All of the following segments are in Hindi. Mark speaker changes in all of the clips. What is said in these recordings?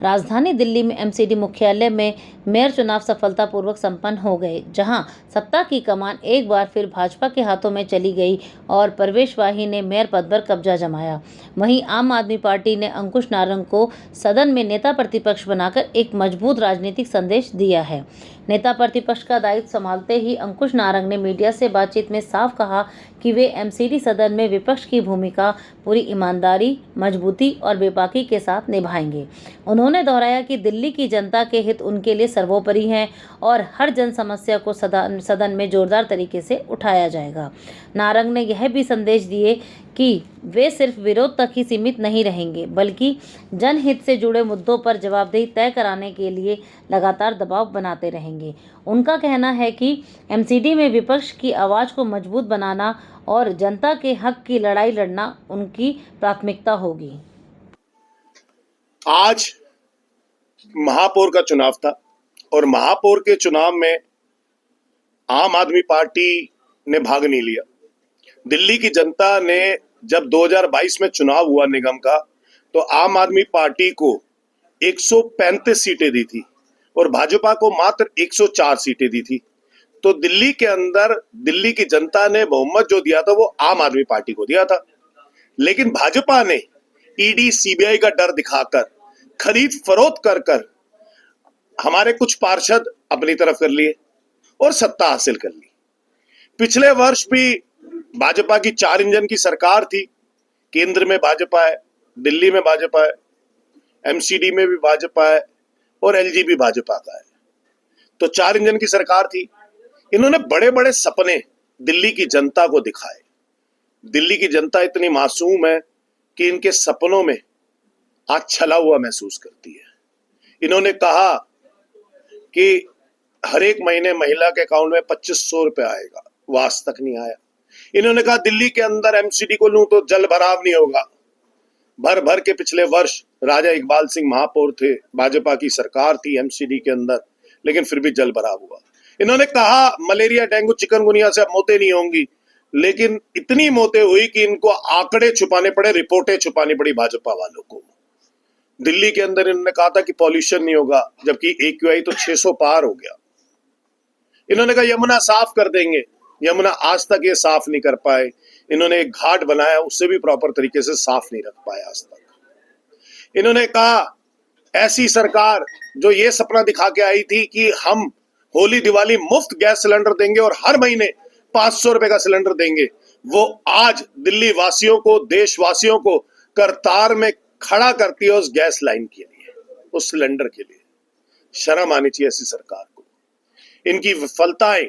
Speaker 1: राजधानी दिल्ली में एमसीडी मुख्यालय में मेयर चुनाव सफलतापूर्वक संपन्न हो गए, जहां सत्ता की कमान एक बार फिर भाजपा के हाथों में चली गई और परवेश वाही ने मेयर पद पर कब्जा जमाया। वहीं आम आदमी पार्टी ने अंकुश नारंग को सदन में नेता प्रतिपक्ष बनाकर एक मजबूत राजनीतिक संदेश दिया है। नेता प्रतिपक्ष का दायित्व संभालते ही अंकुश नारंग ने मीडिया से बातचीत में साफ कहा कि वे एमसीडी सदन में विपक्ष की भूमिका पूरी ईमानदारी, मजबूती और बेबाकी के साथ निभाएंगे। उन्होंने दोहराया कि दिल्ली की जनता के हित उनके लिए सर्वोपरि हैं और हर जन समस्या को सदन में जोरदार तरीके से उठाया जाएगा। नारंग ने यह भी संदेश दिए कि वे सिर्फ विरोध तक ही सीमित नहीं रहेंगे, बल्कि जनहित से जुड़े मुद्दों पर जवाबदेही तय कराने के लिए लगातार दबाव बनाते रहेंगे। उनका कहना है कि एमसीडी में विपक्ष की आवाज़ को मजबूत बनाना और जनता के हक की लड़ाई लड़ना उनकी प्राथमिकता होगी।
Speaker 2: आज महापौर का चुनाव था और महापौर के चुनाव में आम आदमी पार्टी ने भाग नहीं लिया। दिल्ली की जनता ने जब 2022 में चुनाव हुआ निगम का, तो आम आदमी पार्टी को 135 सीटें दी थी और भाजपा को मात्र 104 सीटें दी थी। तो दिल्ली के अंदर दिल्ली की जनता ने बहुमत जो दिया था वो आम आदमी पार्टी को दिया था, लेकिन भाजपा ने ईडी सीबीआई का डर दिखाकर, खरीद फरोख्त कर हमारे कुछ पार्षद अपनी तरफ कर लिए और सत्ता हासिल कर ली। पिछले वर्ष भी भाजपा की 4 इंजन की सरकार थी। केंद्र में भाजपा है, दिल्ली में भाजपा है, एमसीडी में भी भाजपा है और एलजी भी भाजपा का है। तो 4 इंजन की सरकार थी। इन्होंने बड़े बड़े सपने दिल्ली की जनता को दिखाए। दिल्ली की जनता इतनी मासूम है कि इनके सपनों में आज छला हुआ महसूस करती है। इन्होंने कहा कि हर एक महीने महिला के अकाउंट में 2500 रुपए आएगा, वो आज तक नहीं आया। इन्होंने कहा दिल्ली के अंदर एमसीडी को लूं तो जल भराव नहीं होगा। भर भर के पिछले वर्ष राजा इकबाल सिंह महापौर थे, भाजपा की सरकार थी एमसीडी के अंदर, लेकिन फिर भी जल भराव हुआ। इन्होंने कहा मलेरिया, डेंगू, चिकनगुनिया से मौतें नहीं होंगी, लेकिन इतनी मौतें हुई कि इनको आंकड़े छुपाने पड़े, रिपोर्टें छुपानी पड़ी भाजपा वालों को। दिल्ली के अंदर इन्होंने कहा था कि पॉल्यूशन नहीं होगा, जबकि एक्यूआई तो 600 पार हो गया। इन्होंने कहा यमुना साफ कर देंगे, यमुना आज तक ये साफ नहीं कर पाए। इन्होंने एक घाट बनाया, उससे भी प्रॉपर तरीके से साफ नहीं रख पाए आज तक। इन्होंने कहा ऐसी सरकार जो ये सपना दिखा के आई थी कि हम होली दिवाली मुफ्त गैस सिलेंडर देंगे और हर महीने 500 रुपए का सिलेंडर देंगे, वो आज दिल्ली वासियों को, देशवासियों को करतार में खड़ा करती है उस गैस लाइन के लिए, उस सिलेंडर के लिए। शर्म आनी चाहिए ऐसी सरकार को। इनकी विफलताएं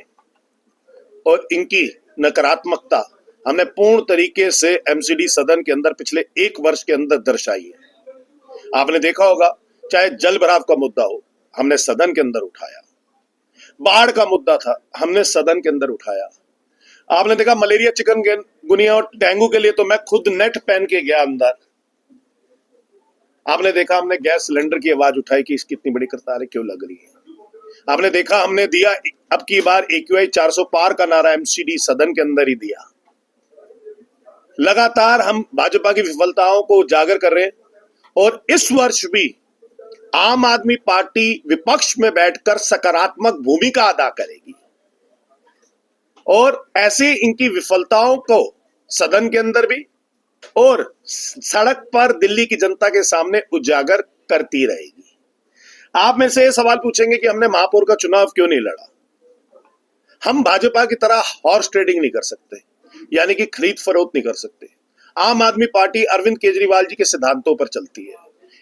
Speaker 2: और इनकी नकारात्मकता हमने पूर्ण तरीके से एमसीडी सदन के अंदर पिछले 1 वर्ष के अंदर दर्शाई है। आपने देखा होगा, चाहे जल भराव का मुद्दा हो, हमने सदन के अंदर उठाया। बाढ़ का मुद्दा था, हमने सदन के अंदर उठाया। आपने देखा मलेरिया, चिकनगुनिया और डेंगू के लिए तो मैं खुद नेट पहन के गया अंदर। आपने देखा हमने गैस सिलेंडर की आवाज उठाई कि इसकी इतनी बड़ी कतारें क्यों लग रही है। आपने देखा हमने दिया अब की बार एक्यूआई 400 पार का नारा एमसीडी सदन के अंदर ही दिया। लगातार हम भाजपा की विफलताओं को उजागर कर रहे हैं और इस वर्ष भी आम आदमी पार्टी विपक्ष में बैठकर सकारात्मक भूमिका अदा करेगी और ऐसे इनकी विफलताओं को सदन के अंदर भी और सड़क पर दिल्ली की जनता के सामने उजागर करती रहेगी। आप में से सवाल पूछेंगे कि हमने महापौर का चुनाव क्यों नहीं लड़ा। हम भाजपा की तरह हॉर्स ट्रेडिंग नहीं कर सकते, यानी कि खरीद फरोख्त नहीं कर सकते। आम आदमी पार्टी अरविंद केजरीवाल जी के सिद्धांतों पर चलती है,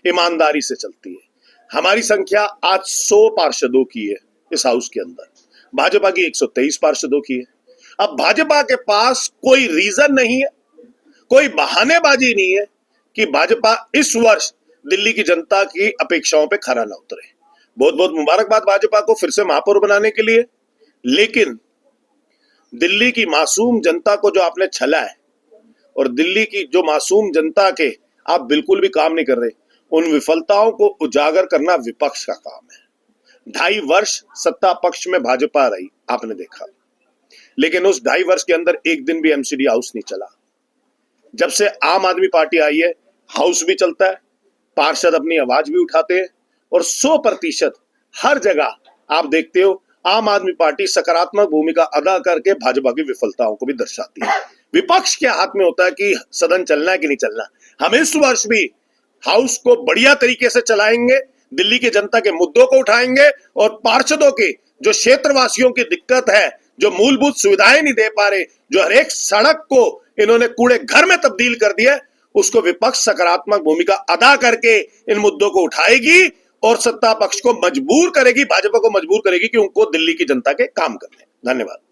Speaker 2: ईमानदारी से चलती है। हमारी संख्या आज 100 पार्षदों की है इस हाउस के अंदर, भाजपा की 123 पार्षदों की है। अब भाजपा के पास कोई रीजन नहीं है, कोई बहानेबाजी नहीं है कि भाजपा इस वर्ष दिल्ली की जनता की अपेक्षाओं पे खरा ना उतरे। बहुत बहुत मुबारकबाद भाजपा को फिर से महापौर बनाने के लिए, लेकिन दिल्ली की मासूम जनता को जो आपने छला है और दिल्ली की जो मासूम जनता के आप बिल्कुल भी काम नहीं कर रहे, उन विफलताओं को उजागर करना विपक्ष का काम है। 2.5 वर्ष सत्ता पक्ष में भाजपा रही, आपने देखा, लेकिन उस 2.5 वर्ष के अंदर एक दिन भी एमसीडी हाउस नहीं चला। जब से आम आदमी पार्टी आई है, हाउस भी चलता है, पार्षद अपनी आवाज भी उठाते हैं और 100% हर जगह आप देखते हो आम आदमी पार्टी सकारात्मक भूमिका अदा करके भाजपा की विफलताओं को भी दर्शाती है। विपक्ष के हाथ में होता है कि सदन चलना है कि नहीं चलना। हम इस वर्ष भी हाउस को बढ़िया तरीके से चलाएंगे, दिल्ली की जनता के मुद्दों को उठाएंगे और पार्षदों की जो क्षेत्रवासियों की दिक्कत है, जो मूलभूत सुविधाएं नहीं दे पा रहे, जो हर एक सड़क को इन्होंने कूड़े घर में तब्दील कर दिया, उसको विपक्ष सकारात्मक भूमिका अदा करके इन मुद्दों को उठाएगी और सत्ता पक्ष को मजबूर करेगी, भाजपा को मजबूर करेगी कि उनको दिल्ली की जनता के काम करने। धन्यवाद।